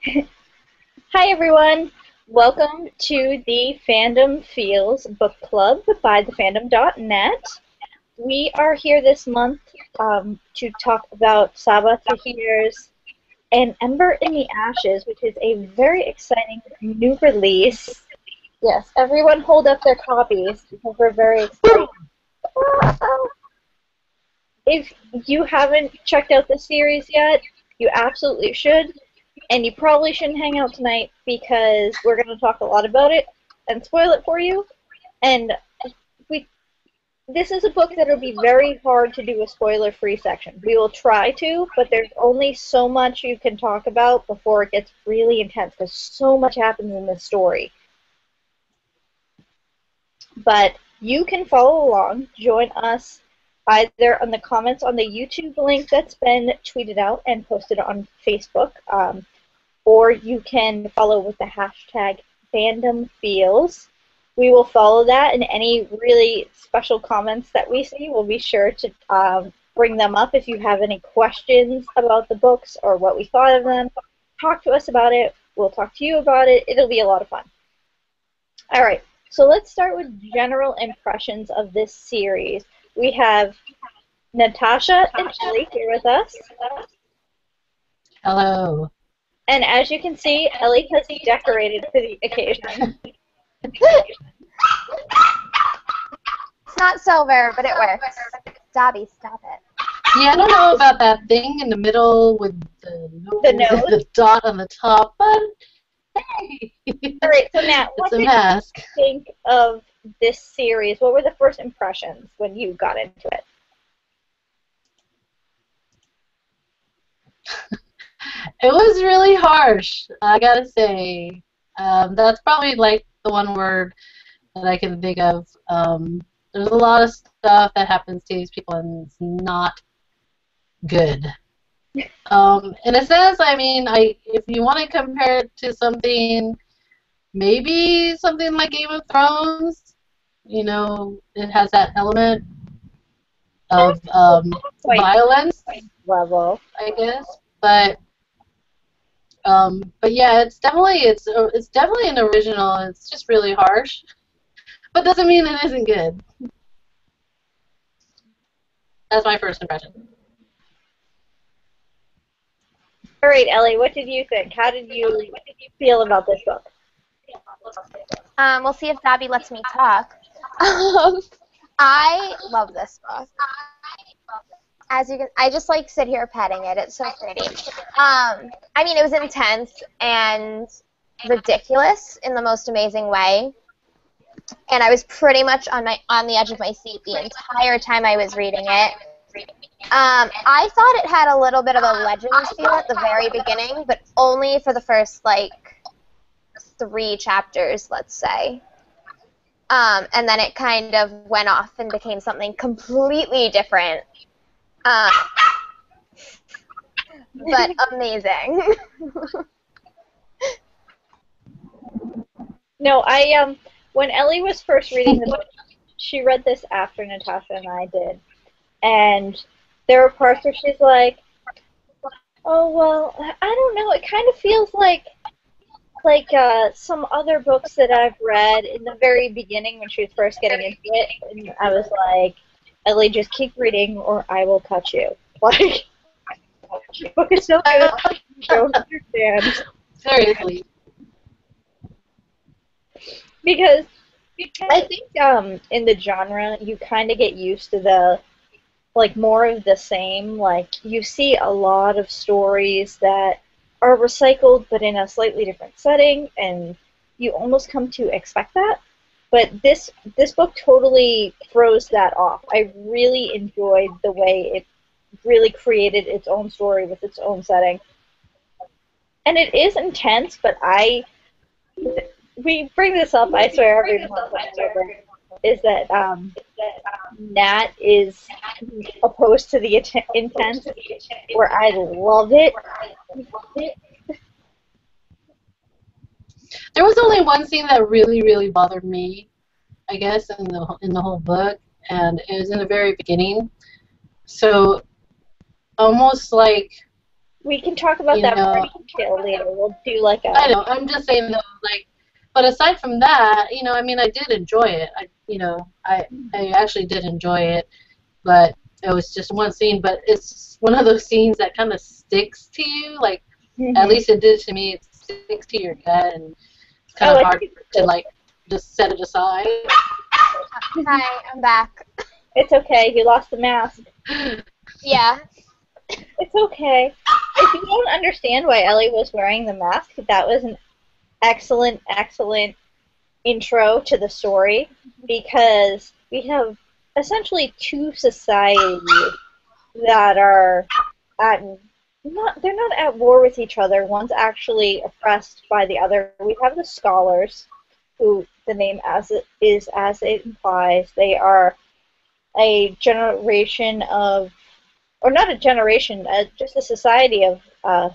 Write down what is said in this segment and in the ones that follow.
Hi everyone! Welcome to the Fandom Feels Book Club by thefandom.net. We are here this month to talk about Sabaa Tahir's An Ember in the Ashes, which is a very exciting new release. Yes, everyone hold up their copies because we're very excited. If you haven't checked out the series yet, you absolutely should. And you probably shouldn't hang out tonight because we're going to talk a lot about it and spoil it for you. And this is a book that will be very hard to do a spoiler-free section. We will try to, but there's only so much you can talk about before it gets really intense because so much happens in this story. But you can follow along, join us either on the comments on the YouTube link that's been tweeted out and posted on Facebook, or you can follow with the hashtag FandomFeels. We will follow that, and any really special comments that we see, we'll be sure to bring them up. If you have any questions about the books or what we thought of them, talk to us about it. We'll talk to you about it. It'll be a lot of fun. All right, so let's start with general impressions of this series. We have Natasha and Ellie here with us. Hello. And as you can see, Ellie has decorated for the occasion. It's not silver, but it works. Dobby, stop it. Yeah, I don't know about that thing in the middle with the nose? the dot on the top, but hey. All right, so Nat, what It's a did mask. you think of this series? What were the first impressions when you got into it? It was really harsh, I gotta say. That's probably like the one word that I can think of. There's a lot of stuff that happens to these people, and it's not good. In a sense, I mean, if you want to compare it to something, maybe something like Game of Thrones, you know, it has that element of violence, Level. I guess. But yeah, it's definitely an original. It's just really harsh, but doesn't mean it isn't good. That's my first impression. All right, Ellie, what did you think? What did you feel about this book? We'll see if Dobby lets me talk. I love this book. As you can, I just like sit here petting it. It's so pretty. I mean, it was intense and ridiculous in the most amazing way. And I was pretty much on the edge of my seat the entire time I was reading it. I thought it had a little bit of a Legends feel at the very beginning, but only for the first, like, 3 chapters, let's say. And then it kind of went off and became something completely different. But amazing. No, when Ellie was first reading the book, she read this after Natasha and I did. And there were parts where she's like, oh, well, I don't know, it kind of feels like some other books that I've read in the very beginning when she was first getting into it. And I was like, Ellie, just keep reading or I will cut you. Like, the book is so good, you don't understand. Seriously. Because I think in the genre, you kind of get used to the, like, more of the same. Like, you see a lot of stories that are recycled but in a slightly different setting, and you almost come to expect that. But this book totally throws that off. I really enjoyed the way it really created its own story with its own setting. And it is intense, but we bring this up, I swear, every month whatsoever, is that Nat is opposed to the intense, where I love it. There was only one scene that really bothered me, I guess, in the whole book, and it was in the very beginning. So almost like We can talk about You that more know, in detail later. We'll do like I a know. I'm just saying though, like, but aside from that, I mean, I did enjoy it. I actually did enjoy it, but it was just one scene. But it's one of those scenes that kind of sticks to you. Like, at Mhm. least it did to me. It sticks to your gut, and it's kind Oh, of I hard think to it's like just set it aside. Hi, I'm back. it's okay. You lost the mask. Yeah. It's okay. If you don't understand why Ellie was wearing the mask, that was an excellent, excellent intro to the story because we have essentially two societies that are at they're not at war with each other. One's actually oppressed by the other. We have the scholars, who the name as it is as it implies, they are a generation of, or not a generation, just a society of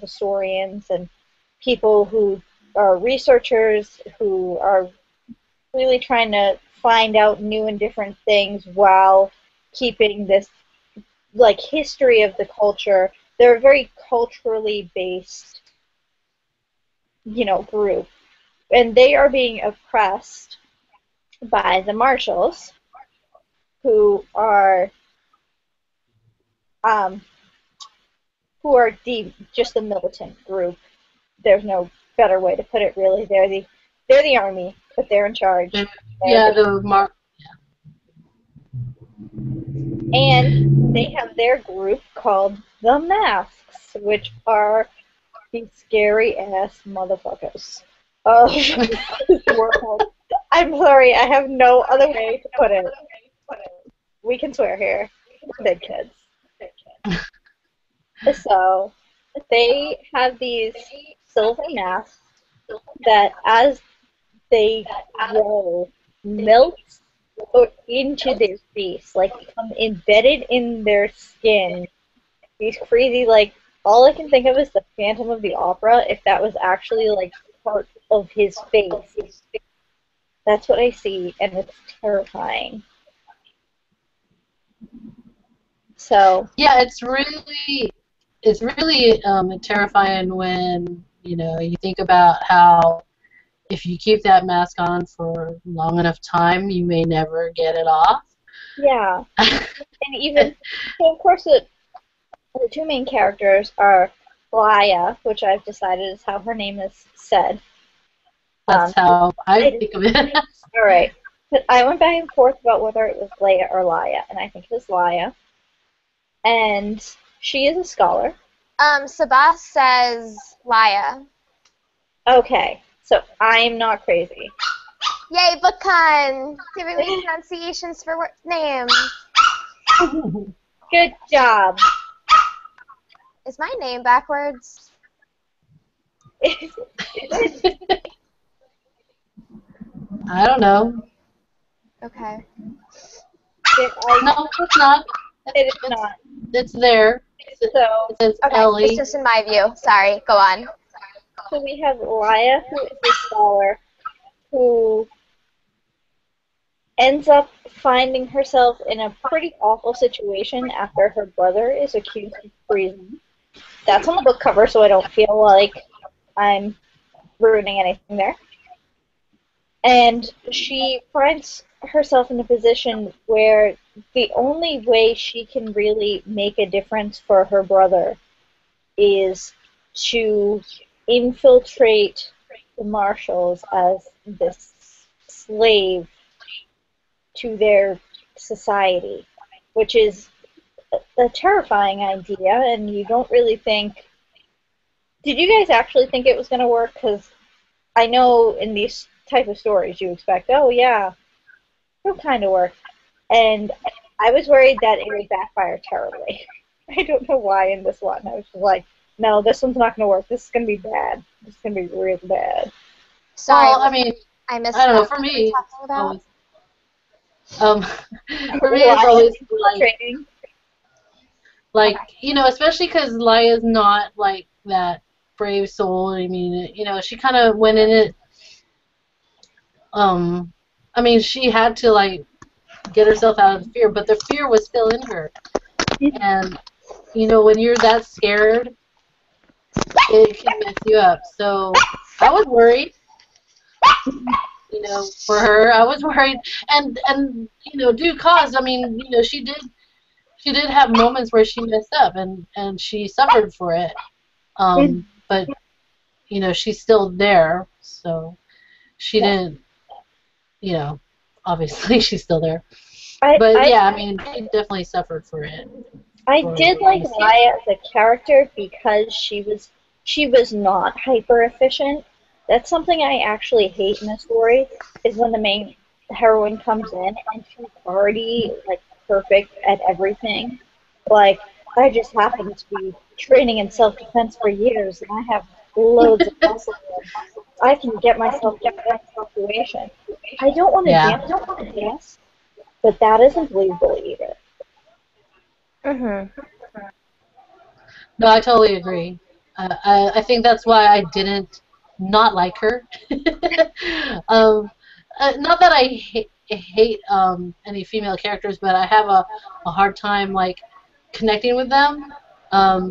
historians and people who are researchers who are really trying to find out new and different things while keeping this like history of the culture. They're a very culturally based, group, and they are being oppressed by the marshals, who are um, just the militant group. There's no better way to put it, really. They're the army, but they're in charge. They're Yeah, the, the mark. and they have their group called the Masks, which are these scary ass motherfuckers of this world. I'm sorry, I have no other way to put it. We can swear here. We're big kids. So they have these silver masks that, as they grow, melt into their face, like become embedded in their skin. These crazy, like, all I can think of is the Phantom of the Opera, if that was actually like part of his face. That's what I see, and it's terrifying. So, Yeah, it's really terrifying when you think about how if you keep that mask on for long enough time, you may never get it off. yeah. And even, so of course, the two main characters are Laia, which I've decided is how her name is said. That's how I I, think of it. all right. But I went back and forth about whether it was Laia or Laia, and I think it was Laia. And she is a scholar. Sabaa says Laia. Okay, so I'm not crazy. Yay, Bookan! Giving me pronunciations for names. Good job. Is my name backwards? I don't know. Okay. No, it's not. It is not. It's there. So, It says Okay, Ellie. it's just in my view. Sorry, go on. so we have Laia, who is a scholar, who ends up finding herself in a pretty awful situation after her brother is accused of treason. That's on the book cover, so I don't feel like I'm ruining anything there. And she finds herself in a position where the only way she can really make a difference for her brother is to infiltrate the marshals as this slave to their society, which is a terrifying idea, and you don't really think. Did you guys actually think it was going to work? Because I know in these type of stories you expect, oh yeah, it'll kind of work, and I was worried that it would backfire terribly. I don't know why in this one. I was just like, no, this one's not going to work. This is going to be bad. This is going to be real bad. Sorry, Well, I mean, I missed I don't know. that. For What are you me, talking about? um, for me, it's always Training. like especially because Laia's not like that brave soul. I mean, she kind of went in it. I mean, she had to like get herself out of the fear, but the fear was still in her. And when you're that scared it can mess you up. So I was worried, for her. I was worried, and due cause. I mean, she did have moments where she messed up, and she suffered for it. But she's still there, so she didn't. Obviously she's still there. But yeah, I mean, she definitely suffered for it. I did like Laia as a character because she was not hyper efficient. That's something I actually hate in a story, is when the main heroine comes in and she's already like perfect at everything. Like, I just happen to be training in self-defense for years and I have loads of muscle. I can get myself out of that situation. I don't want to dance, but that isn't believable either. No, I totally agree. I think that's why I didn't not like her. Not that I hate any female characters, but I have a hard time like connecting with them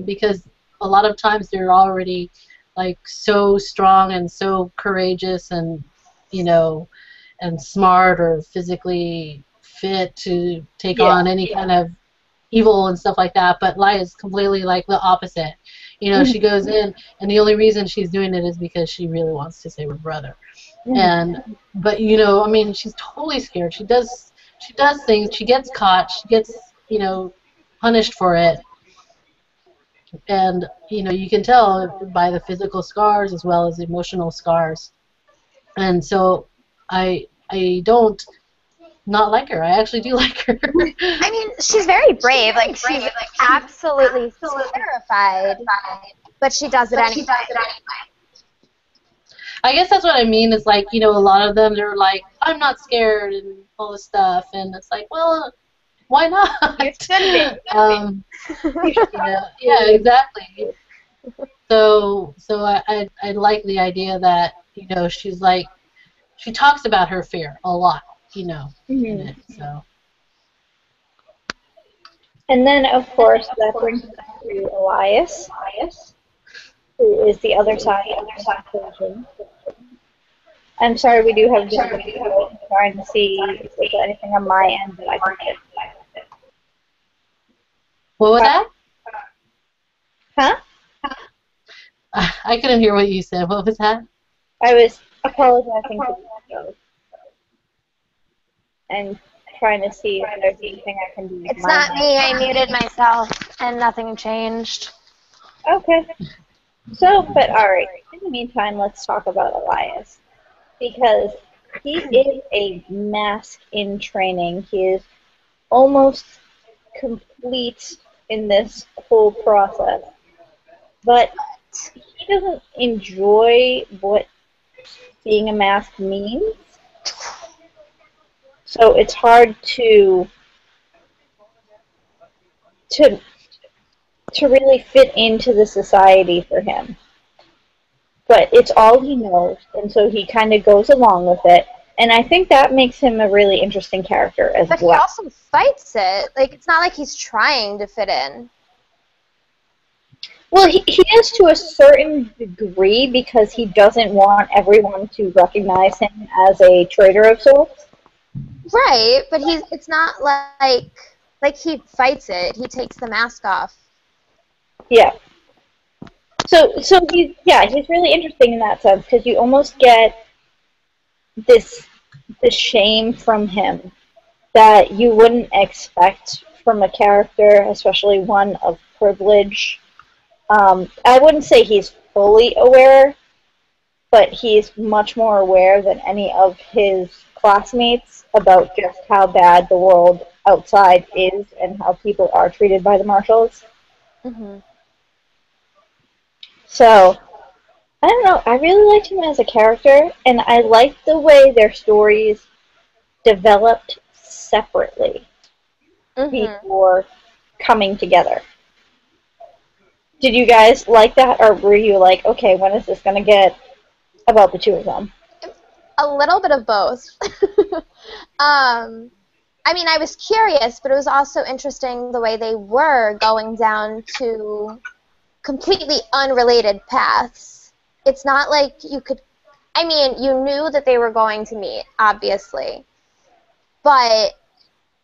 because a lot of times they're already like so strong and so courageous and and smart or physically fit to take on any kind of evil and stuff like that, but Laia is completely like the opposite. She goes in, and the only reason she's doing it is because she really wants to save her brother. But I mean, she's totally scared. She does things. She gets caught. She gets punished for it, and you can tell by the physical scars as well as emotional scars. And so I don't not like her. I actually do like her. I mean, she's very brave. Like, she's absolutely terrified, but she does it anyway. I guess that's what I mean. Is like, a lot of them, they're like, I'm not scared and all this stuff, and it's like, well, why not? You should be. Yeah, exactly. So I like the idea that she's like, she talks about her fear a lot. In it, so. And then, of course, that brings us to Elias, who is the other side of the equation. I'm sorry, we do have different people. I'm trying to see if there's anything on my end that I can get. What was that? Huh? I couldn't hear what you said. What was that? I was apologizing for the and trying to see if there's anything I can do. It's not me. I muted myself, and nothing changed. Okay. So, but alright. In the meantime, let's talk about Elias. Because he is a mask in training. He is almost complete in this whole process. But he doesn't enjoy what being a mask means. So it's hard to really fit into the society for him. But it's all he knows, and so he kind of goes along with it. And I think that makes him a really interesting character as well. But he also fights it. Like, it's not like he's trying to fit in. Well, he is to a certain degree because he doesn't want everyone to recognize him as a traitor of sorts. Right, but it's not like he fights it. He takes the mask off. Yeah. So he's really interesting in that sense because you almost get this shame from him that you wouldn't expect from a character, especially one of privilege. I wouldn't say he's fully aware, but he's much more aware than any of his classmates about just how bad the world outside is and how people are treated by the marshals. Mm-hmm. So, I don't know, I really liked him as a character, and I liked the way their stories developed separately before coming together. Did you guys like that, or were you like, okay, when is this going to get about the two of them? A little bit of both. I mean, I was curious, but it was also interesting the way they were going down to completely unrelated paths. It's not like you could, I mean, you knew that they were going to meet, obviously, but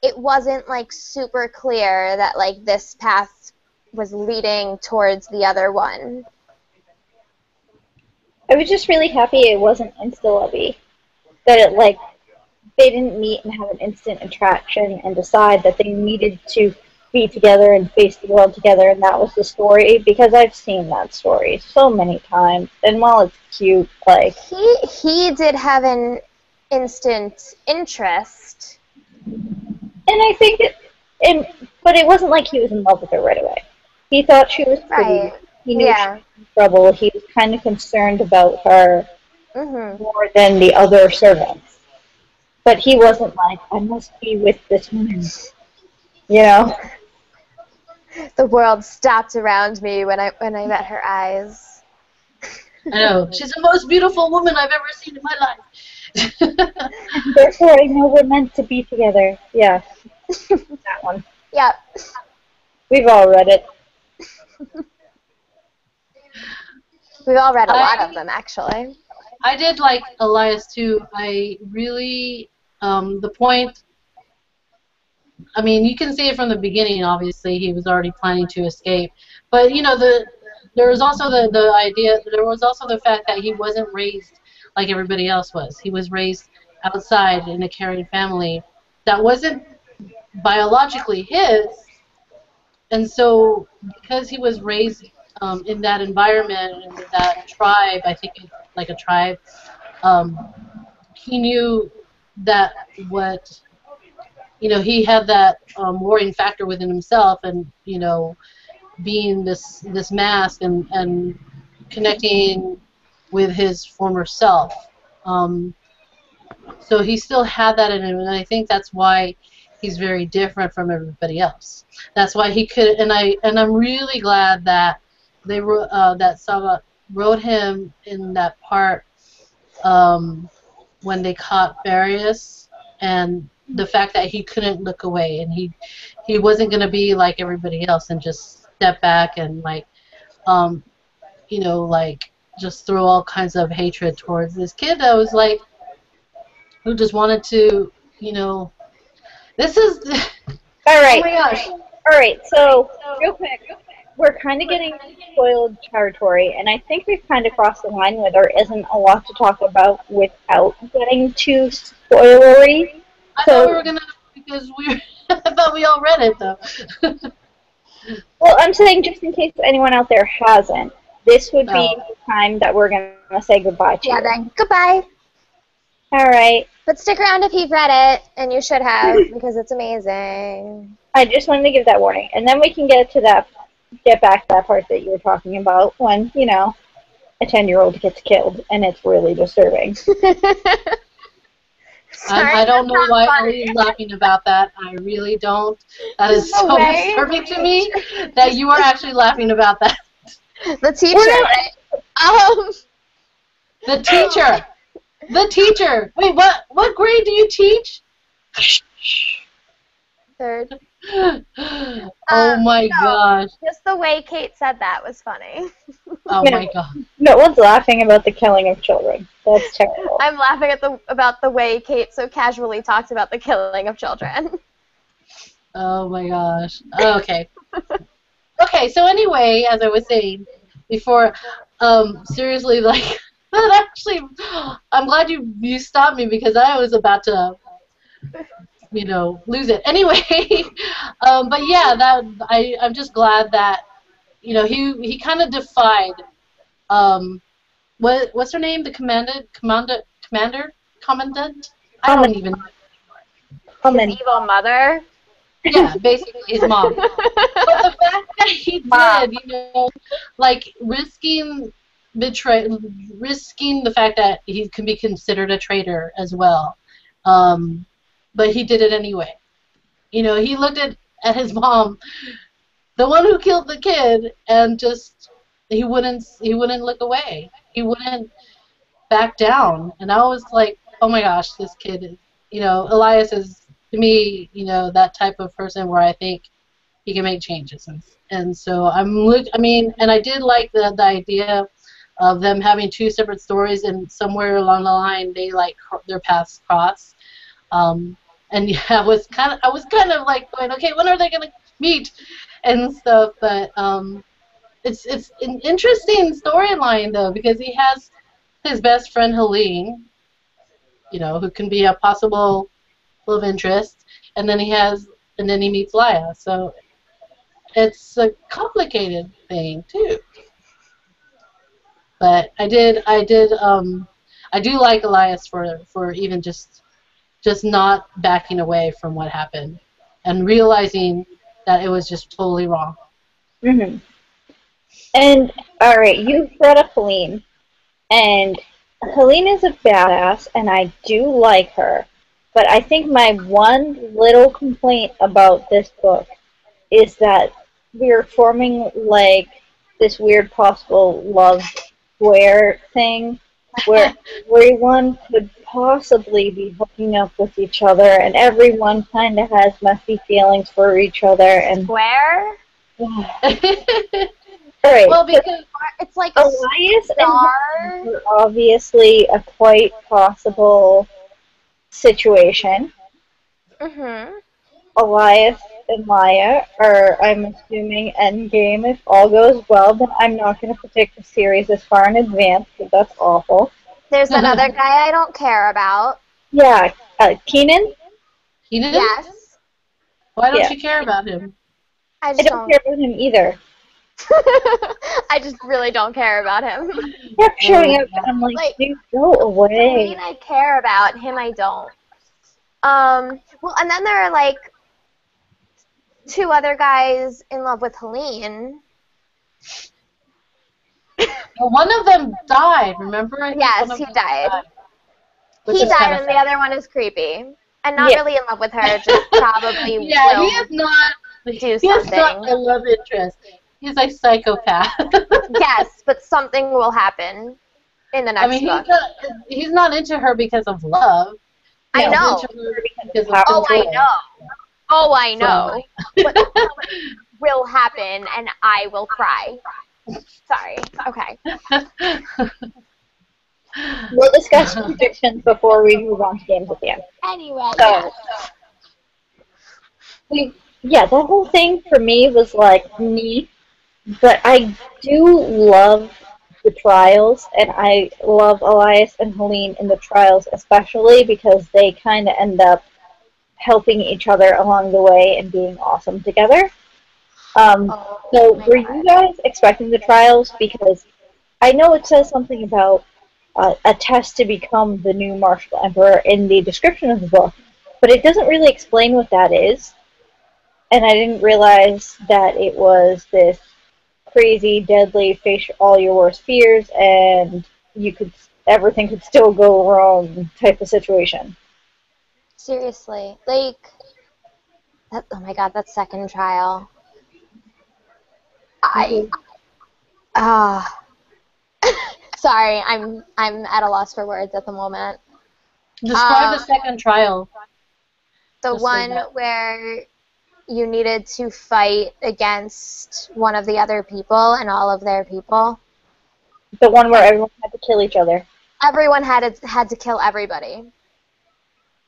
it wasn't like super clear that like this path was leading towards the other one. I was just really happy it wasn't insta-lovey. That it, like, they didn't meet and have an instant attraction and decide that they needed to be together and face the world together, and that was the story, because I've seen that story so many times, and while it's cute, like... He did have an instant interest. And I think but it wasn't like he was in love with her right away. He thought she was pretty. Right. He knew Yeah. she was in trouble. He was kind of concerned about her Mm-hmm. more than the other servants. But he wasn't like, I must be with this woman. You know? The world stopped around me when I met her eyes. I know. She's the most beautiful woman I've ever seen in my life. And therefore, I know we're meant to be together. Yeah. That one. Yep. We've all read it. We've all read a lot of them, actually. I did like Elias too. I really, the point, I mean, you can see it from the beginning, obviously, he was already planning to escape. But, you know, there was also the idea, there was also the fact that he wasn't raised like everybody else was. He was raised outside in a caring family that wasn't biologically his, and so because he was raised in that environment, in that tribe, I think it's like a tribe, he knew that what, you know, he had that warring factor within himself, and, you know, being this mask and connecting with his former self. So he still had that in him, and I think that's why he's very different from everybody else. That's why he could, and I'm really glad that they wrote that Sabaa wrote him in that part when they caught Farius, and the fact that he couldn't look away, and he wasn't going to be like everybody else and just step back and like you know, like just throw all kinds of hatred towards this kid that was like, who just wanted to, you know, this is All right. oh my gosh. All right, so real quick, we're kind of getting spoiled territory, and I think we've kind of crossed the line where there isn't a lot to talk about without getting too spoilery. I thought we were gonna, because we I thought we all read it though. Well, I'm saying just in case anyone out there hasn't, this would be the time that we're going to say goodbye to you. Yeah, then. Goodbye. All right. But stick around if you've read it, and you should have, because it's amazing. I just wanted to give that warning. And then we can get back to that part that you were talking about when, you know, a 10-year-old gets killed, and it's really disturbing. I don't know why Ellie is laughing about that. I really don't. That is so disturbing to me that you are actually laughing about that. The teacher. The teacher. The teacher. Wait, what grade do you teach? Third. Oh my gosh. Just the way Kate said that was funny. Oh my god. No one's laughing about the killing of children. That's terrible. I'm laughing at about the way Kate so casually talked about the killing of children. Oh my gosh. Okay. Okay, so anyway, as I was saying before, seriously, like, that actually, I'm glad you stopped me, because I was about to, you know, lose it. Anyway, but yeah, I'm just glad that, you know, he kind of defied, what's her name? The commandant? I don't even know. His evil mother. Yeah, basically his mom. But the fact that he did, you know, like risking the fact that he can be considered a traitor as well. But he did it anyway. You know, he looked at his mom, the one who killed the kid, and just he wouldn't look away. He wouldn't back down. And I was like, oh my gosh, this kid is, you know, Elias is, to me, you know, that type of person where I think he can make changes, and so I mean, and I did like the idea of them having two separate stories, and somewhere along the line they like their paths cross. And yeah, I was kind of like going, okay, when are they gonna meet and stuff, but it's an interesting storyline though, because he has his best friend Helene, you know, who can be a possible love interest, and then he meets Laia. So it's a complicated thing too. But I do like Elias for even just not backing away from what happened and realizing that it was just totally wrong. Mm-hmm. And, alright, you brought up Helene. And Helene is a badass, and I do like her. But I think my one little complaint about this book is that we're forming, like, this weird possible love square thing where everyone could possibly be hooking up with each other, and everyone kind of has messy feelings for each other. And Where? Alright, Well, because it's like a Elias star. and Helene are obviously a quite possible situation. Mm-hmm. Elias and Laia are, I'm assuming, endgame if all goes well, but I'm not going to predict the series this far in advance because that's awful. There's that other guy I don't care about. Yeah, Keenan? Keenan? Yes. Why don't you care about him? I I don't care about him either. I just really don't care about him. He kept showing up, and I'm like, dude, go away. Helene I care about, him I don't. Well, and then there are, like, two other guys in love with Helene. Well, one of them died, remember? Yes, he died. He died, and the other one is creepy. And not really in love with her, just probably will he is not do He is something. not a love interest. He's a psychopath. Yes, but something will happen in the next book. He's not into her because of love. I know. Because of control. Oh, I know. But something will happen, and I will cry. Sorry. Okay. We'll discuss predictions before we move on to games at the end. Anyway, yeah, that whole thing for me was like neat, but I do love the trials, and I love Elias and Helene in the trials especially because they kind of end up helping each other along the way and being awesome together. So were you guys expecting the trials? Because I know it says something about a test to become the new Martial Emperor in the description of the book, but it doesn't really explain what that is. And I didn't realize that it was this crazy, deadly, face all your worst fears, and everything could still go wrong type of situation. seriously, like, oh my god, that second trial. Sorry, I'm at a loss for words at the moment. Describe the second trial. The one where you needed to fight against one of the other people and all of their people. The one where everyone had to kill each other. Everyone had to kill everybody.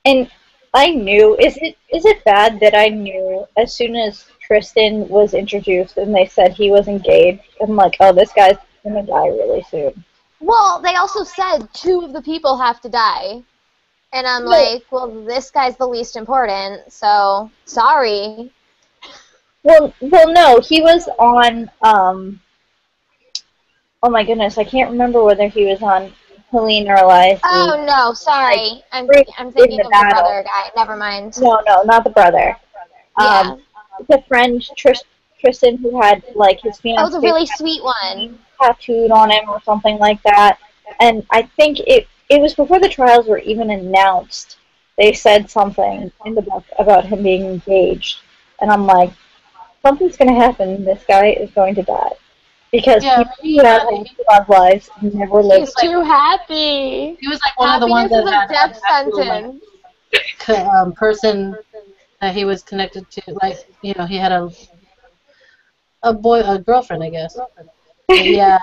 And I knew, is it bad that I knew as soon as Tristan was introduced and they said he was engaged, I'm like, oh, this guy's gonna die really soon. Well, they also said 2 of the people have to die. And I'm like, well, this guy's the least important, so sorry. Well, no, he was on, oh my goodness, I can't remember whether he was on Helene or Elias. Oh, no, sorry. I'm thinking of the brother guy. Never mind. No, not the brother. Yeah. The friend, Tristan, who had, like, his fiancé. Oh, the really sweet one. Tattooed on him or something like that. And I think it was before the trials were even announced. They said something in the book about him being engaged. And I'm like, something's going to happen. This guy is going to die. Because he had a lot of lives, never lived. He's too happy. He was like one of the ones that had death sentence. Person that he was connected to. Like, you know, he had a a girlfriend, I guess. But yeah,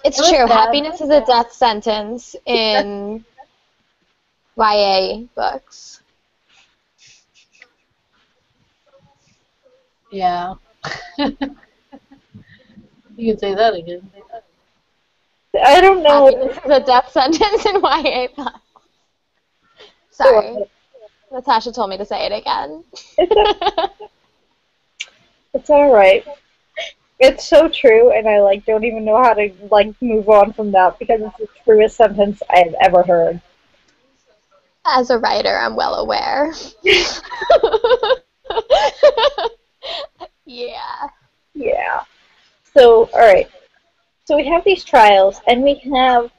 It's it was true. sad. Happiness is a death sentence in YA books. Yeah. You can say that again. I don't know. Happiness is a death sentence in YA books. Sorry. Natasha told me to say it again. It's alright. It's so true, and I like don't even know how to like move on from that because it's the truest sentence I've ever heard. As a writer, I'm well aware. Yeah. Yeah. So, alright. So we have these trials, and we have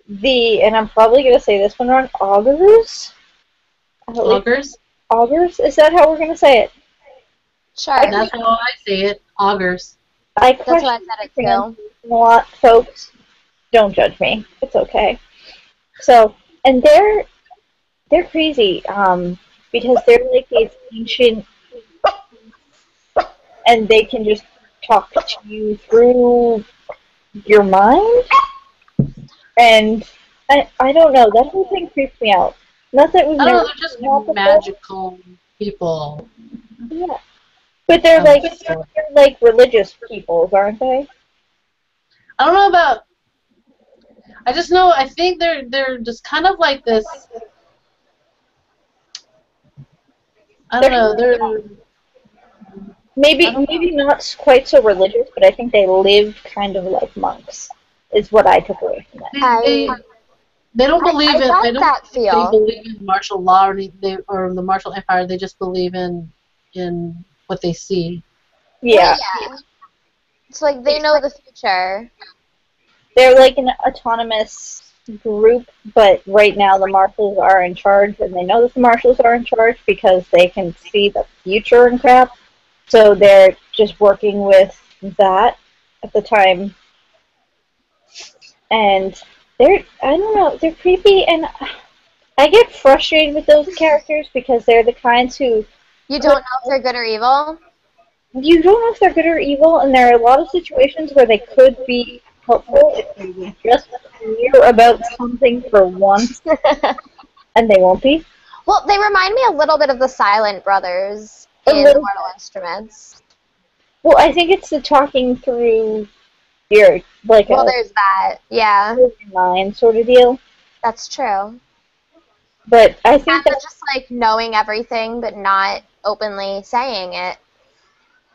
and I'm probably going to say this one wrong, augurs? Augurs? Augurs? Is that how we're going to say it? Sure. That's how I say it. Augurs. That's why I said it too. A lot, folks. Don't judge me. It's okay. So, and they're crazy, because they're like these ancient, and they can just talk to you through your mind. And I don't know, that whole thing creeps me out. Not that we've I don't know, never they're just seen that before. magical people. Yeah. But they're like religious peoples, aren't they? I don't know about. I just know. I think they're just kind of like this. I don't know. They're maybe not quite so religious, but I think they live kind of like monks. Is what I took away from that. They don't believe in. I They don't that think feel. they believe in martial law or the martial empire. They just believe in what they see. Yeah. Yeah. It's like they know the future. They're like an autonomous group, but right now the marshals are in charge, and they know that the marshals are in charge because they can see the future and crap. So they're just working with that at the time. And I don't know, they're creepy, and I get frustrated with those characters because they're the kinds who... You don't know if they're good or evil? You don't know if they're good or evil, and there are a lot of situations where they could be helpful if you were just clear about something for once, and they won't be. Well, they remind me a little bit of the Silent Brothers in the Mortal Instruments. Well, I think it's the talking through your, like, well, there's that, yeah. Mind sort of deal. That's true. But I think that's just like knowing everything but not openly saying it.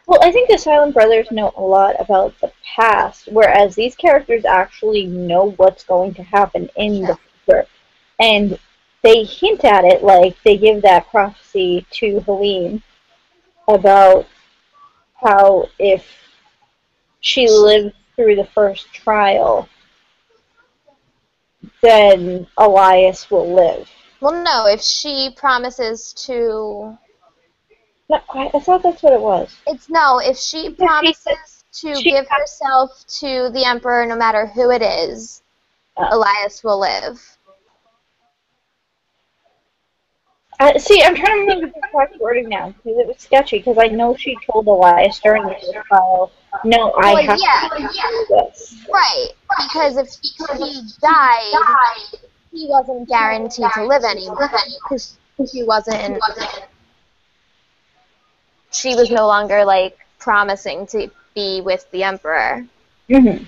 Well, I think the Silent Brothers know a lot about the past, whereas these characters actually know what's going to happen in the future. And they hint at it, like they give that prophecy to Helene about how if she lives through the first trial, then Elias will live. Well, no, if she promises to... No, I thought that's what it was. If she promises to give herself to the Emperor no matter who it is, Elias will live. See, I'm trying to remember the exact wording now, because it was sketchy, because I know she told Elias during the trial, no, I have to do this. Right, because if he died, he wasn't guaranteed to live anymore, because he wasn't... She was no longer, like, promising to be with the Emperor. Mm-hmm.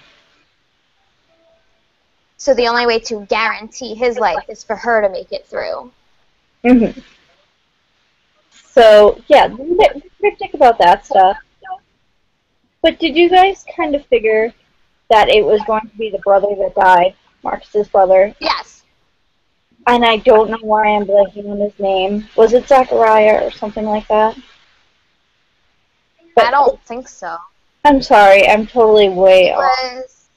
So the only way to guarantee his life is for her to make it through. Mm-hmm. So, yeah, they're cryptic about that stuff. But did you guys kind of figure that it was going to be the brother that died, Marcus's brother? Yes. And I don't know why I'm blanking on his name. Was it Zachariah or something like that? But I don't think so. I'm sorry, I'm totally way off.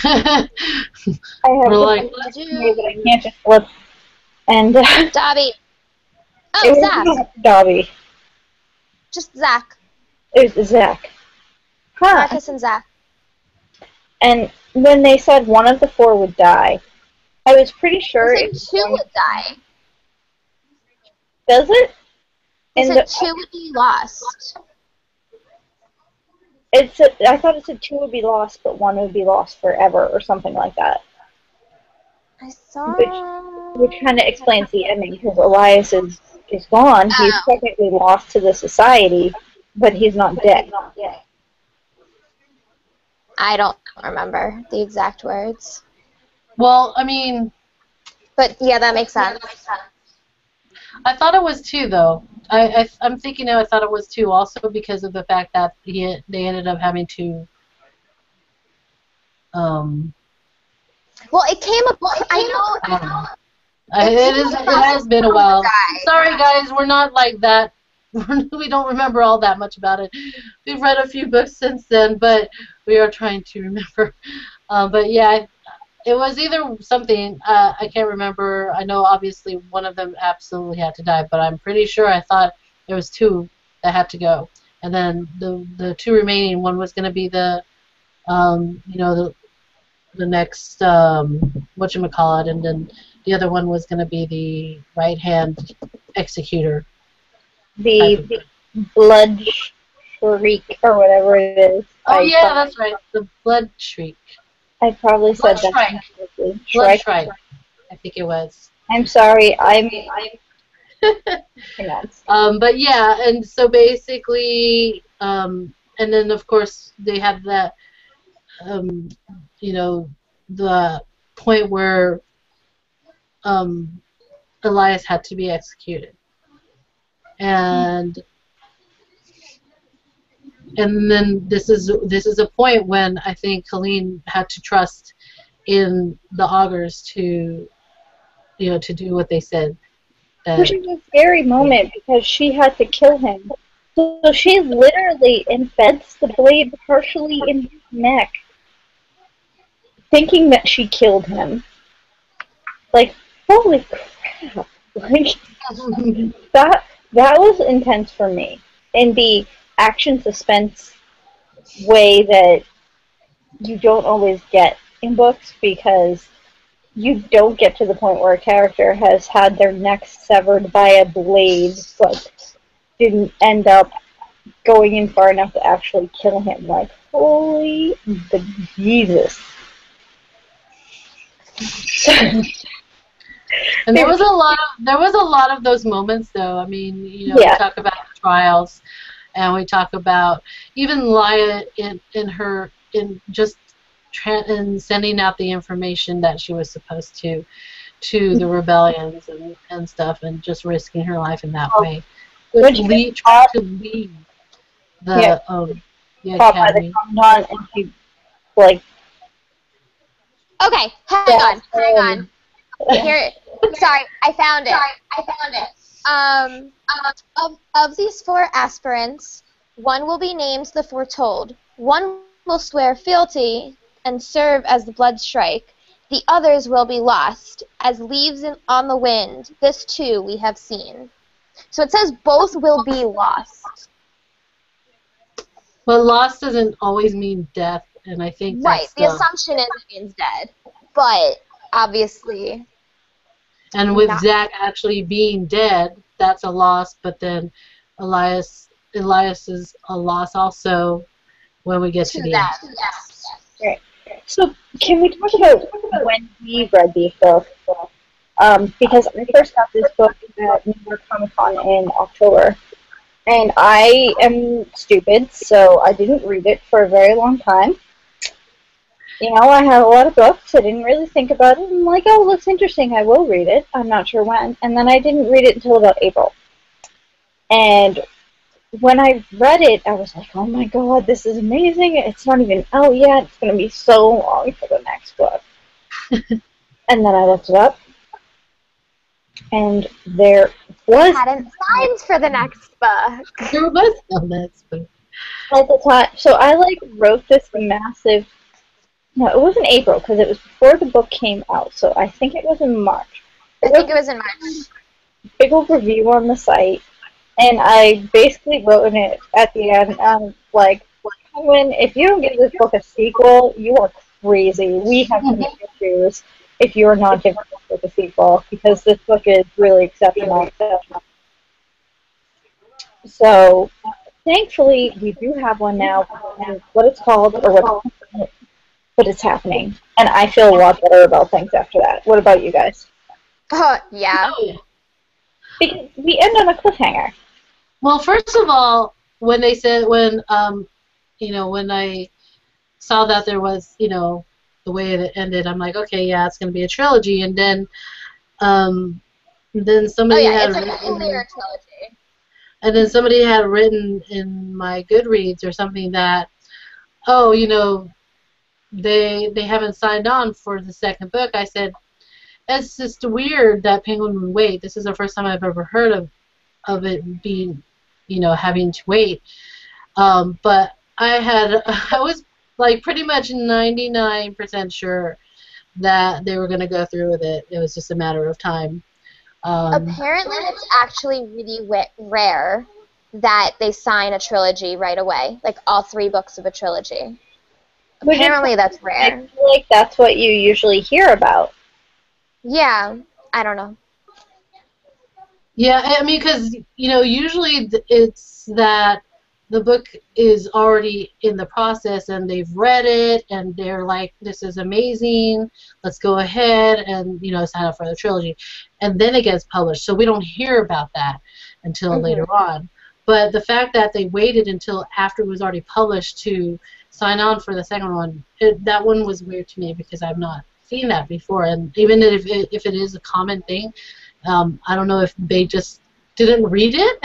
I have like, but I can't just flip. And Dobby. Oh, Zach. Dobby. Just Zach. It was Zach. Huh. Marcus and Zach. And when they said one of the four would die, I was pretty sure two would die. Does it? They said two would be lost. I thought it said 2 would be lost, but 1 would be lost forever, or something like that. I saw. Which kind of explains the ending, because Elias is gone. He's technically lost to the society, but he's not dead. I don't remember the exact words. Well, I mean, but yeah, that makes sense. I thought it was 2 though. I'm thinking now I thought it was 2 also because of the fact that they ended up having to. Well, it came up. I know. It has been a while. Sorry, guys, we're not like that. We don't remember all that much about it. We've read a few books since then, but we are trying to remember. But yeah, it was either something, I can't remember. I know obviously one of them absolutely had to die, but I'm pretty sure I thought there was 2 that had to go. And then the 2 remaining, one was going to be the next, whatchamacallit, and then the other one was going to be the right-hand executor. The blood shriek, or whatever it is. Oh, yeah, that's right. The blood shriek. I probably said that. Blood shrike. I think it was. I'm sorry. I'm but yeah, and so basically, and then of course they had that, the point where Elias had to be executed, and then this is a point when I think Colleen had to trust in the augurs to do what they said. Which is a scary moment because she had to kill him. So she literally embeds the blade partially in his neck, thinking that she killed him. Like, holy crap! Like that was intense for me. In the action suspense way that you don't always get in books, because you don't get to the point where a character has had their neck severed by a blade, but didn't end up going in far enough to actually kill him. Like, holy Jesus. And there was a lot of those moments, though. I mean, we talk about trials, and we talk about even Laia in just in sending out the information that she was supposed to the rebellions and stuff, and just risking her life in that way. Trying to leave the academy. And she, like, okay, hang on. Here, sorry, I found it. Of these 4 aspirants, 1 will be named the Foretold. 1 will swear fealty and serve as the Blood Shrike. The others will be lost, as leaves on the wind. This too we have seen. So it says both will be lost. Well, lost doesn't always mean death, and I think that's the assumption is it means dead, but obviously. And with Zach actually being dead, that's a loss. But then Elias is a loss also when we get to the end. Yes. Right. So can we talk about when we read these books? Because I first got this book at New York Comic Con in October, and I am stupid, so I didn't read it for a very long time. I had a lot of books. I didn't really think about it. I'm like, oh, it looks interesting. I will read it. I'm not sure when. And then I didn't read it until about April. And when I read it, I was like, oh my god, this is amazing. It's not even out yet. It's going to be so long for the next book. And then I looked it up, and there was... hadn't signed for the next book. There was no next book. At the time, so I, wrote this massive... No, it wasn't April, because it was before the book came out, so I think it was in March. I think it was in March. Big old review on the site, and I basically wrote in it at the end, if you don't give this book a sequel, you are crazy. We have some issues if you are not giving this book a sequel, because this book is really exceptional. So, Thankfully, we do have one now. And what it's called or what it's happening, and I feel a lot better about things after that. What about you guys? Oh, yeah. Because we end on a cliffhanger. Well, first of all, when they said when I saw that there was the way it ended, I'm like, okay, yeah, it's gonna be a trilogy, and then Oh, somebody yeah, had it's a written, clear trilogy. and then somebody had written in my Goodreads or something that, oh, they haven't signed on for the second book. I said, it's just weird that Penguin would wait. This is the first time I've ever heard of it being, having to wait. But I was like pretty much 99% sure that they were going to go through with it. It was just a matter of time. Apparently, it's actually really rare that they sign a trilogy right away, like all 3 books of a trilogy. Apparently, that's rare. I feel like that's what you usually hear about. Yeah, I don't know. Yeah, I mean, because usually it's that the book is already in the process and they've read it and they're like, this is amazing, let's go ahead and sign up for the trilogy, and then it gets published. So we don't hear about that until later on. But the fact that they waited until after it was already published to sign on for the second one, that one was weird to me because I've not seen that before. And even if it is a common thing, I don't know if they just didn't read it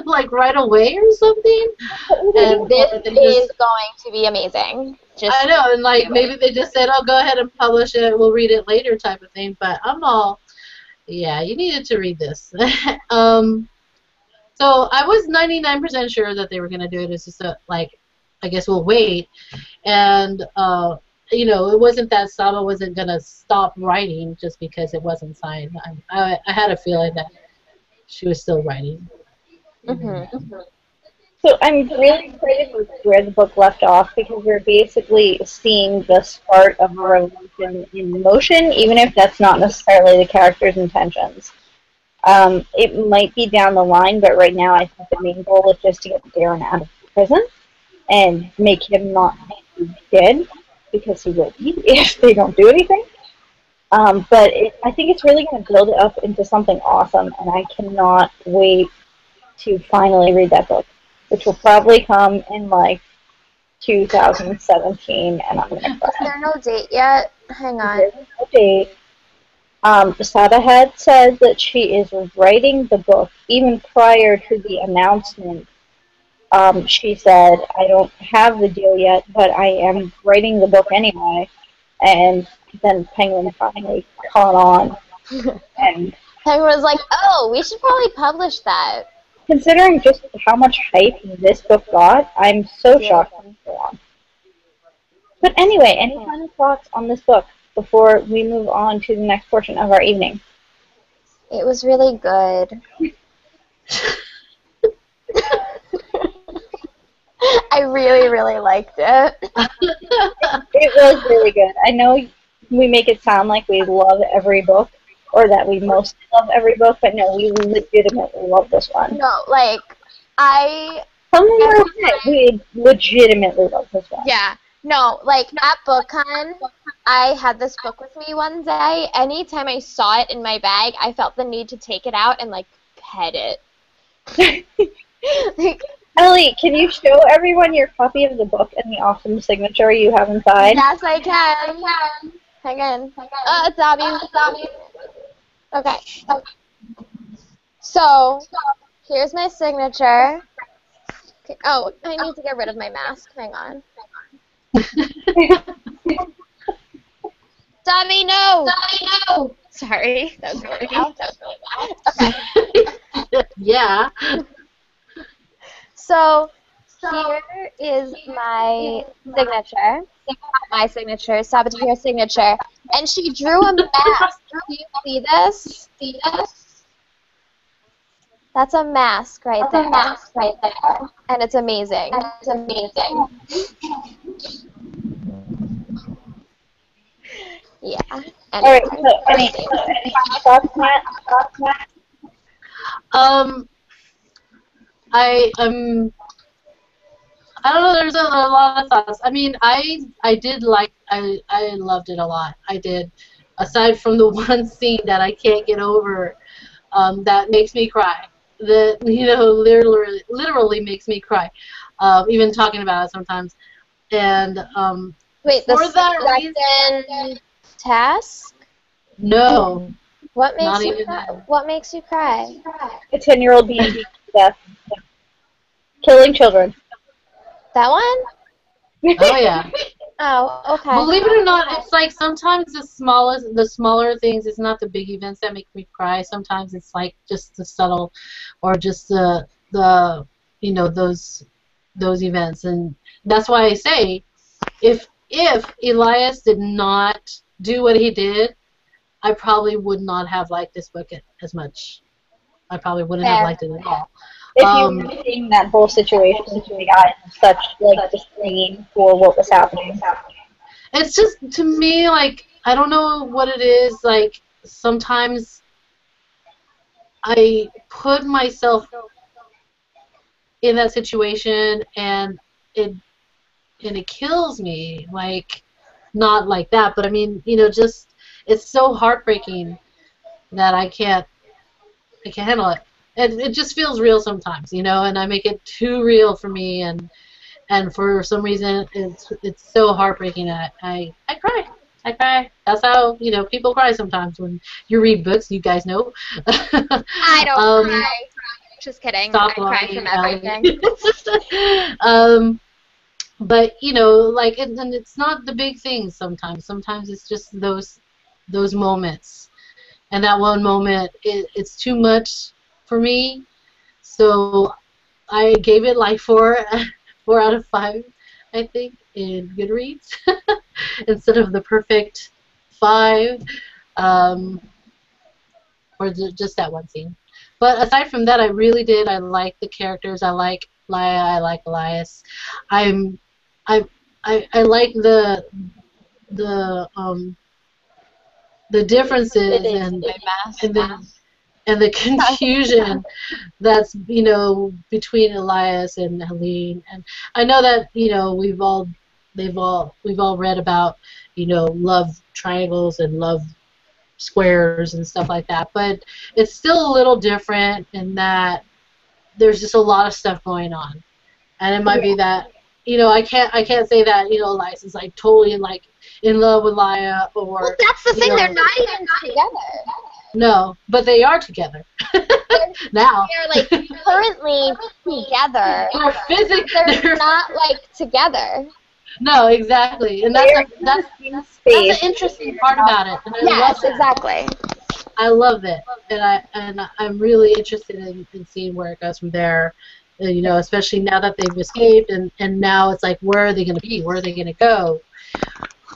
like right away or something. And this is going to be amazing. I know, and like maybe they just said, "Oh, go ahead and publish it. We'll read it later," type of thing. But I'm all, yeah, you needed to read this. So I was 99% sure that they were gonna do it. It's just like, I guess we'll wait, and it wasn't that Sabaa wasn't gonna stop writing just because it wasn't signed. I had a feeling that she was still writing. So I'm really excited with where the book left off because we're basically seeing the start of a revolution in motion, even if that's not necessarily the character's intentions. It might be down the line, but right now I think the main goal is just to get Darren out of prison and make him not dead because he will be if they don't do anything. But I think it's really going to build it up into something awesome, and I cannot wait to finally read that book, which will probably come in like 2017, and I'm going to cry. Is there no date yet? Hang on. There's no date. Sada had said that she is writing the book even prior to the announcement. She said, I don't have the deal yet, but I am writing the book anyway. And then Penguin finally caught on. And Penguin was like, oh, we should probably publish that. Considering just how much hype this book got, I'm so shocked it's so long. But anyway, any final thoughts on this book before we move on to the next portion of our evening? It was really good. I really, really liked it. It was really good. I know we make it sound like we love every book, or that we mostly love every book, but no, we legitimately love this one. No, like, we legitimately love this one. Yeah. No, like, at BookCon, I had this book with me one day. Anytime I saw it in my bag, I felt the need to take it out and, like, pet it. Like, Ellie, can you show everyone your copy of the book and the awesome signature you have inside? Yes, I can. Hang on. It's obvious. Okay. So, here's my signature. Okay. Oh, I need to get rid of my mask. Hang on. Dummy, no! Sorry, that was really loud. Okay. Yeah. So, here is my signature. My signature, Sabaa Tahir's signature. And she drew a mask. Do you see this? That's a mask right there. And it's amazing. Yeah. Alright, so any thoughts, Matt? I am I don't know. There's a lot of thoughts. I mean, I did like I loved it a lot. I did. Aside from the one scene that I can't get over, that makes me cry. That literally makes me cry. Even talking about it sometimes. And Wait, the for that reason, second task? no, What makes not you even. cry? What makes you cry? A 10-year-old being beaten to death. Killing children. That one? Oh yeah. Oh, okay. Believe it or not, it's like sometimes the smaller things. It's not the big events that make me cry. Sometimes it's like just the subtle, or just the those events, and that's why I say, if Elias did not do what he did, I probably would not have liked this book as much. I probably wouldn't have Fair. liked it at all. If you were seeing that whole situation through the eyes of such like disdain for what was happening. It's just, to me, like, I don't know what it is. Like, sometimes I put myself in that situation, and it kills me. Like, not like that, but I mean, just it's so heartbreaking that I can't handle it. It just feels real sometimes, and I make it too real for me, and for some reason it's so heartbreaking that I cry. I cry. That's how people cry sometimes when you read books. You guys know. I don't cry. Just kidding. Stop I cry lying, from Ellie. everything. But like, and it's not the big things sometimes. Sometimes it's just those moments, and that one moment it's too much for me. So I gave it like 4 out of 5, I think, in Goodreads, instead of the perfect 5, or just that one scene. But aside from that, I really did. I like the characters. I like Laia. I like Elias. I'm, I like the the differences, and the confusion that's between Elias and Helene. And I know that we've all read about love triangles and love squares and stuff like that, but it's still a little different in that there's just a lot of stuff going on, and it might be that I can't say that Elias is like totally like in love with Laia, or Well, that's the thing. They're not even together. No, but they are together now. They're like currently together. They're They're not like together. No, exactly, and that's the interesting part about it. And I love that. Exactly. I love it, and I'm really interested in seeing where it goes from there. Especially now that they've escaped, and now it's like, where are they going to be? Where are they going to go?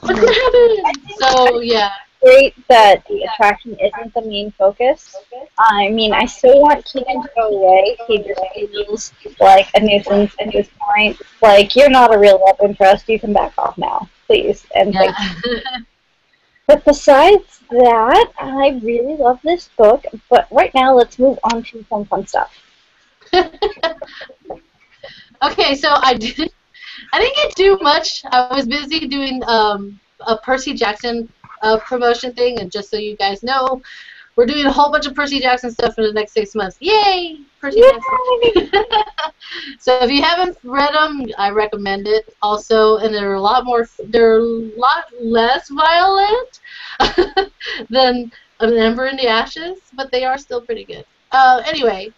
What's going to happen? So yeah. Great that the attraction isn't the main focus. I mean, I still want Keegan to go away. He just feels like a nuisance at this point. Like, you're not a real love interest. You can back off now, please. And Yeah. but besides that, I really love this book. But right now, let's move on to some fun stuff. Okay, so I didn't get to do much. I was busy doing a Percy Jackson promotion thing, and just so you guys know, we're doing a whole bunch of Percy Jackson stuff for the next 6 months. Yay! Percy Jackson. So if you haven't read them, I recommend it. Also, and they're a lot less violent than Ember in the Ashes, but they are still pretty good. Anyway,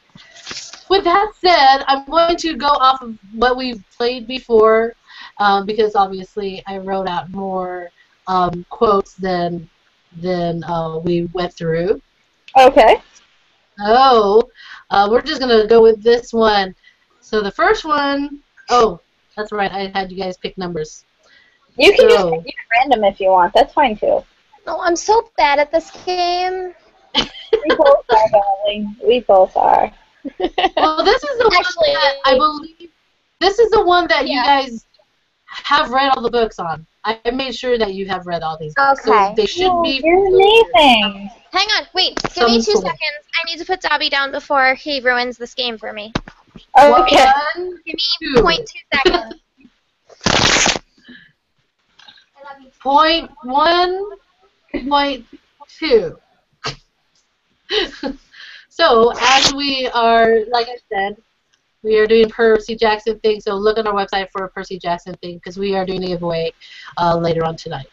with that said, I'm going to go off of what we've played before, because obviously I wrote out more quotes than we went through. Okay. Oh, we're just going to go with this one. So the first one, oh, that's right, I had you guys pick numbers. You can just pick random if you want. That's fine, too. Oh, I'm so bad at this game. We both are, darling. We both are. Well, this is the one that I believe. This is the one that you guys have read all the books on. I made sure that you have read all these books. Okay. So they should be. You're amazing. Hang on, wait. Give me 2 seconds. I need to put Dobby down before he ruins this game for me. Okay. 1, Give me 2. 0.2 seconds. Point 1, point 2. So, as we are, like I said, we are doing Percy Jackson thing, so look on our website for a Percy Jackson thing, because we are doing a giveaway later on tonight.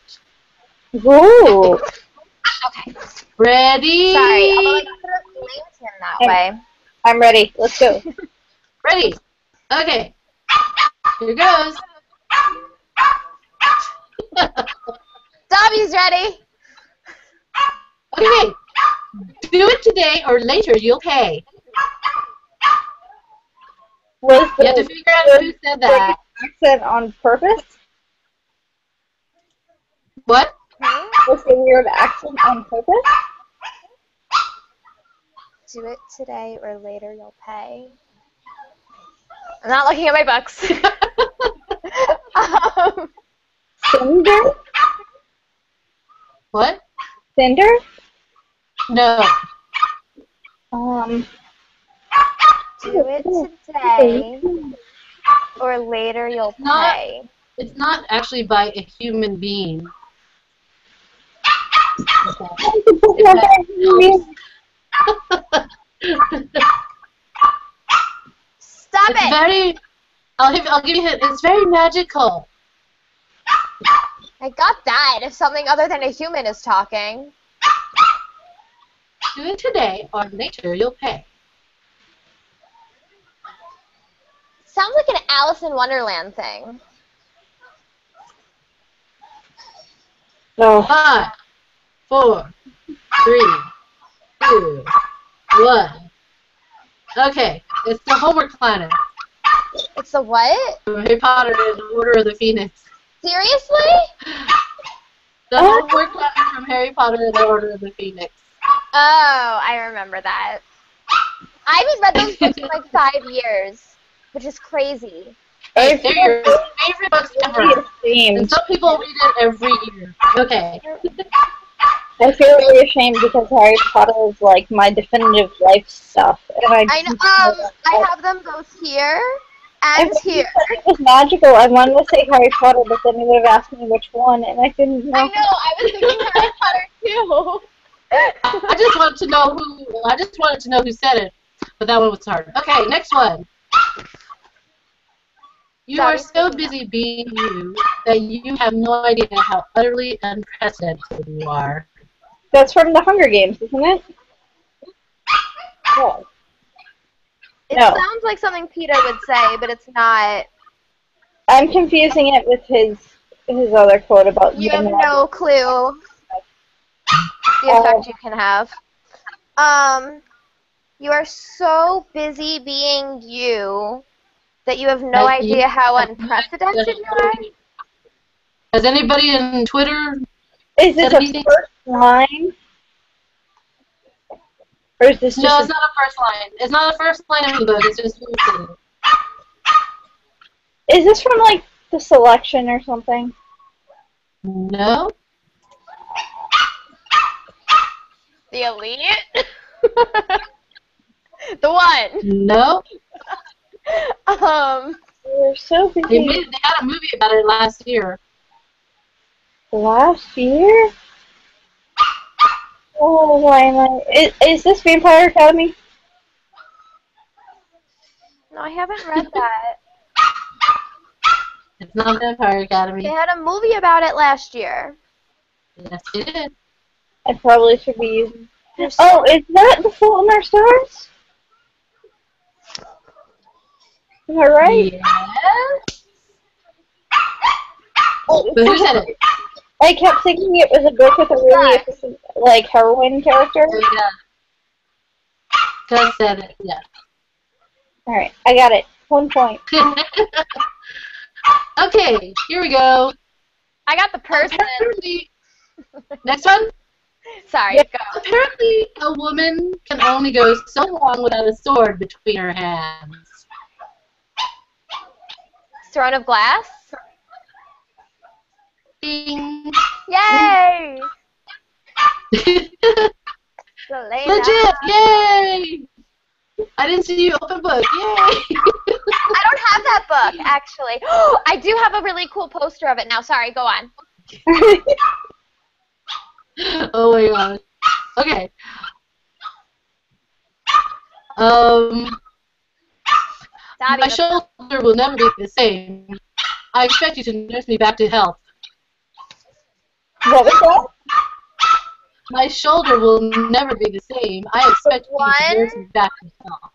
Ooh. Okay. Ready? Sorry, although I could have blamed him that way. I'm ready. Let's go. Ready? Okay. Here goes. Dobby's ready. Okay. Do it today or later, you'll pay. Was You have to figure out who said that. accent on purpose? What? Was the weird accent on purpose? Do it today or later you'll pay. I'm not looking at my books. Cinder? What? Cinder? No. Do it today or later you'll pay. It's not actually by a human being. Stop It's it! very. I'll give you a hint. It's very magical. I got that. If something other than a human is talking. Do it today or later, you'll pay. Sounds like an Alice in Wonderland thing. No. 5, 4, 3, 2, 1. Okay, it's the Homework Planet. It's the what? Harry Potter and the Order of the Phoenix. Seriously? The Homework Planet from Harry Potter and the Order of the Phoenix. Oh, I remember that. I haven't read those books in like 5 years, which is crazy. Hey, they're your favorite books ever. And Ashamed. some people read it every year. Okay. I feel really ashamed because Harry Potter is like my definitive life stuff. And I know. I have them both here and here. It was magical. I wanted to say Harry Potter, but then you would have asked me which one, and I didn't know. I know. I was thinking Harry Potter too. I just wanted to know who said it, but that one was hard. Okay, next one. You are so busy being you that you have no idea how utterly unprecedented you are. That's from the Hunger Games, isn't it? No. It No. sounds like something Peter would say, but it's not. I'm confusing it with his other quote about You have no clue the effect you can have. You are so busy being you that you have no idea how unprecedented you are. Has anybody in Twitter Is this a first line? Or is this just No, it's not a first line. It's not a first line of the book. It's just Is this from like the selection or something? No. The Elite? The one. No. We're so busy. They had a movie about it last year. Last year? Oh, why am I? Is this Vampire Academy? No, I haven't read that. It's not Vampire Academy. They had a movie about it last year. Yes, it is. I probably should be using. Oh, is that The Fault in Our Stars? Am I right? Yes. Oh, But who said it? I kept thinking it was a book with a really efficient, like, heroine character. Yeah. Gus said it, yeah. Alright, I got it. 1 point. Okay, here we go. I got the person. Apparently, next one. Sorry, Yeah. go. Apparently, a woman can only go so long without a sword between her hands. Throne of Glass? Ding. Yay! Legit! Selena. Yay! I didn't see you open book. Yay! I don't have that book, actually. I do have a really cool poster of it now. Sorry, go on. Oh my god. Okay. Dobby, My shoulder will never be the same. I expect you to nurse me back to health. What was that? My shoulder will never be the same. I expect you to nurse me back to health.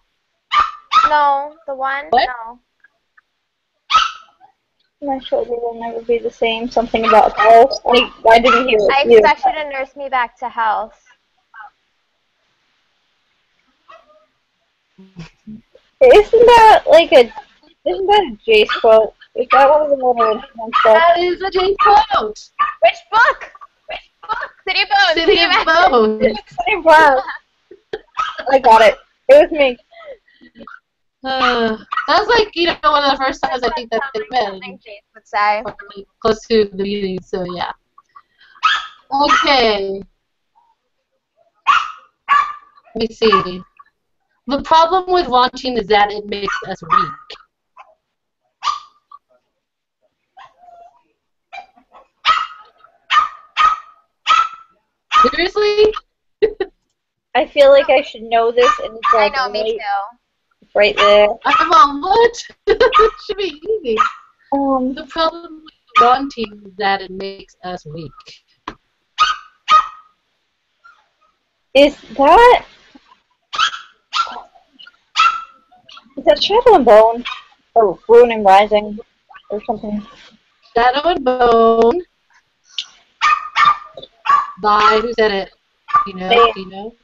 No, the one? What? No. My shoulder will never be the same. Something about health. I didn't hear I it. expect you to nurse me back to health. Isn't that like a Jace quote? Is that one of the little stuff? That is a James quote. Which book? Which book? City of Bones. City of Bones. I got it. It was me. That was like, you know, one of the first times I think that they met. Something Jace would say. Really close to the meeting, so yeah. Okay. Let me see. The problem with wanting is that it makes us weak. Seriously? I feel like I should know this, and it's I like know, me too. right there. I'm on what? It should be easy. The problem with wanting is that it makes us weak. Is that Shadow and Bone or Ruin and Rising or something? Shadow and Bone. By who said it? Do you know? Do you know?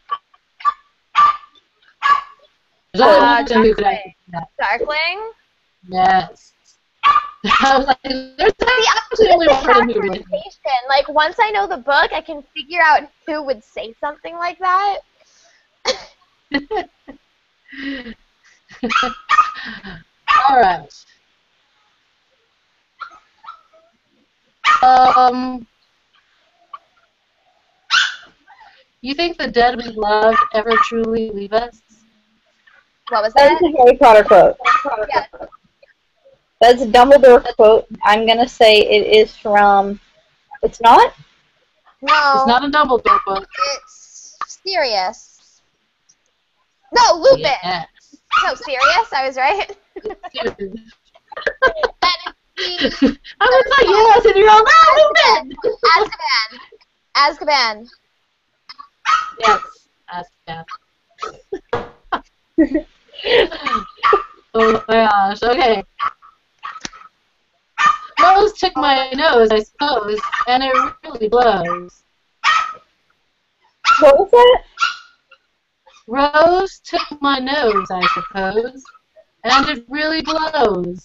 There's only one person who could actually do that. Darkling? Yes. I was like, there's actually only one person who really. Like, once I know the book, I can figure out who would say something like that. All right. You think the dead we loved ever truly leave us? What was That's that? a Harry Potter quote. Yes. That's a Dumbledore quote. I'm gonna say it is from. It's not. No. It's not a Dumbledore book. It's Sirius. No, Lupin. Yes. No, Sirius. I was right. I was like, yes, and you're all, no, Lupin! Azkaban. Yes, Azkaban. Oh my gosh, okay. Rose took my nose, I suppose, and it really blows. What was that? Rose took my nose, I suppose, and it really blows.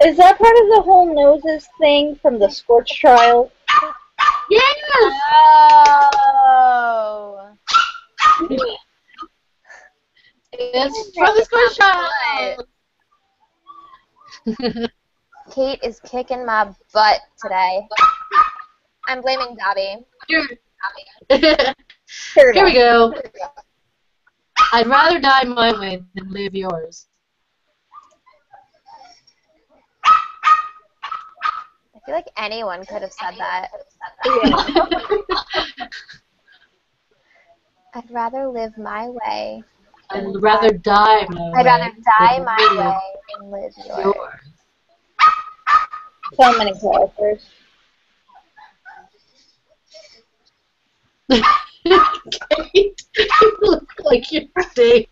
Is that part of the whole noses thing from the Scorch trial? Yes! Oh. It's from the Scorch trial! Kate is kicking my butt today. I'm blaming Dobby. Here we go. I'd rather die my way than live yours. I feel like anyone could have said that. I'd rather live my way. I'd rather die my way. I'd rather die than my live way than live yours. So many characters. Kate, you look like you're Dave.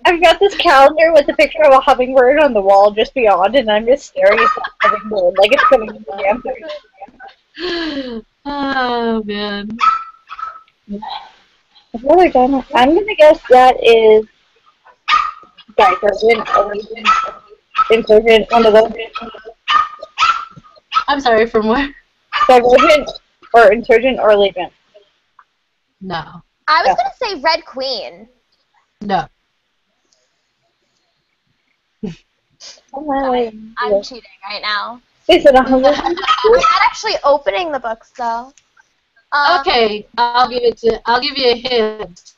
I've got this calendar with a picture of a hummingbird on the wall just beyond, and I'm just staring at that hummingbird like it's coming to the answer. Oh, man. I'm gonna guess that is Divergent or Insurgent, one of those. I'm sorry, from where? Divergent or Insurgent or Legion. No. I was gonna say Red Queen. No. I'm cheating right now. Is it a Hunger? I'm not actually opening the books though. Okay, I'll give you a hint.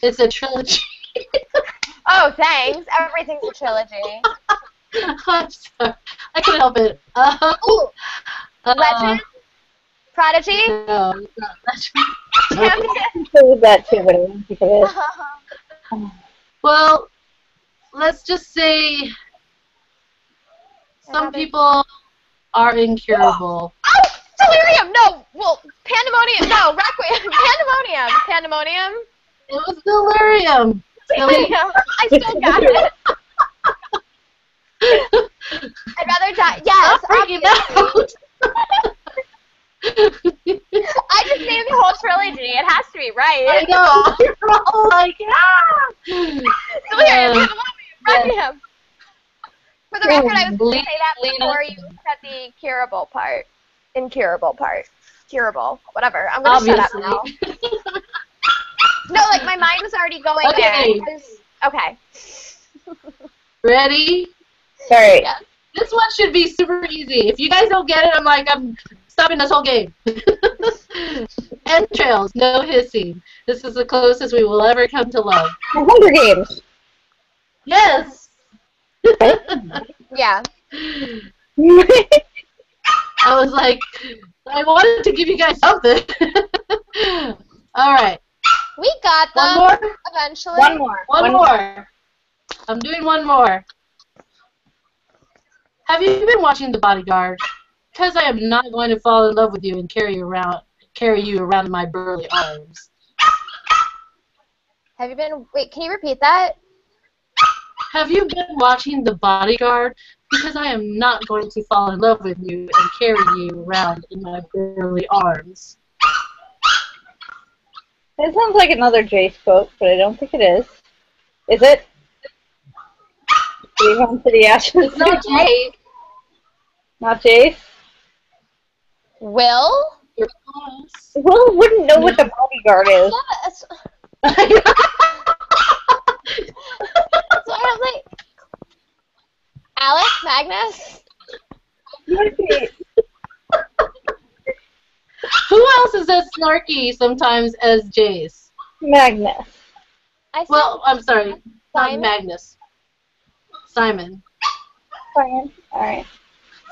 It's a trilogy. Oh, thanks. Everything's a trilogy. I'm sorry. I couldn't help it. Ooh, Legend? Prodigy? No, it's not Legend. Damn it. So with that too, but I don't think it is. Well, let's just say some people are incurable. Oh, delirium! No! Well, pandemonium! No, requiem! Pandemonium! Pandemonium? It was delirium. Delirium. I still got it. I'd rather die. Yes, Stop freaking out. I just named the whole trilogy. It has to be right. I know. You're all like, ah. Delirium, Requiem. For the record, I was going to say that before you said the curable part. Incurable part. Curable. Whatever. I'm going to shut up now. No, like my mind was already going Okay. there. Okay. Ready? Sorry. Yeah. This one should be super easy. If you guys don't get it, I'm stopping this whole game. Entrails, no hissing. This is the closest we will ever come to love. Hunger Games. Yes. Yeah. I was like, I wanted to give you guys something. All right. We got them. One more? Eventually. One more. One more. I'm doing one more. Have you been watching The Bodyguard? Because I am not going to fall in love with you and carry you around in my burly arms. Have you been? Wait, can you repeat that? Have you been watching The Bodyguard? Because I am not going to fall in love with you and carry you around in my burly arms. That sounds like another Jace quote, but I don't think it is. Is it? Leave on to the ashes. It's not Jay. Not Jace? Will? You're close. Will wouldn't know what the bodyguard is. Yes. So I was like, Alex, Magnus? Who else is as snarky sometimes as Jace? Magnus. Well, I'm sorry, not Simon? Magnus. Simon. Fine. Alright.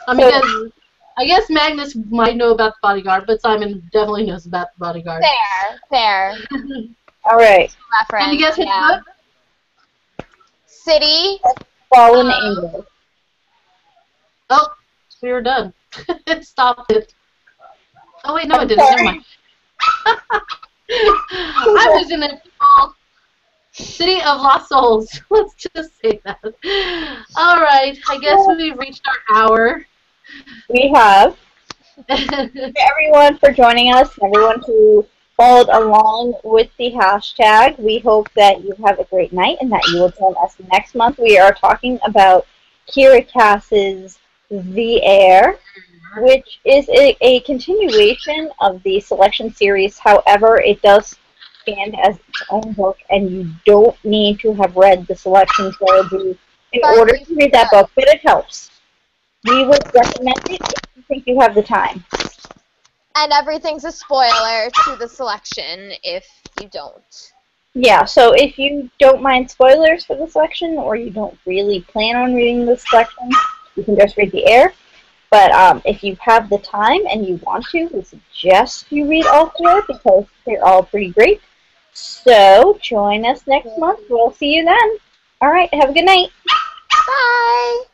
I guess Magnus might know about the Bodyguard, but Simon definitely knows about the Bodyguard. Fair. Alright. Reference. Can you guess his Yeah. book? City. Fallen Angel. Oh, we were done. It stopped it. Oh wait, no, I'm it didn't. sorry. Never mind. I was in a City of Lost Souls. Let's just say that. All right, I guess we've reached our hour. We have. Thank you everyone for joining us, everyone who followed along with the hashtag. We hope that you have a great night and that you will join us next month. We are talking about Kira Cass's The Air, which is a continuation of the selection series. However, it does stand as its own book, and you don't need to have read the selection trilogy in order to read that book, but it helps. We would recommend it if you think you have the time. And everything's a spoiler to the selection if you don't. Yeah, so if you don't mind spoilers for the selection, or you don't really plan on reading the selection, you can just read The Air. But if you have the time and you want to, we suggest you read all four because they're all pretty great. So join us next month. We'll see you then. All right, have a good night. Bye!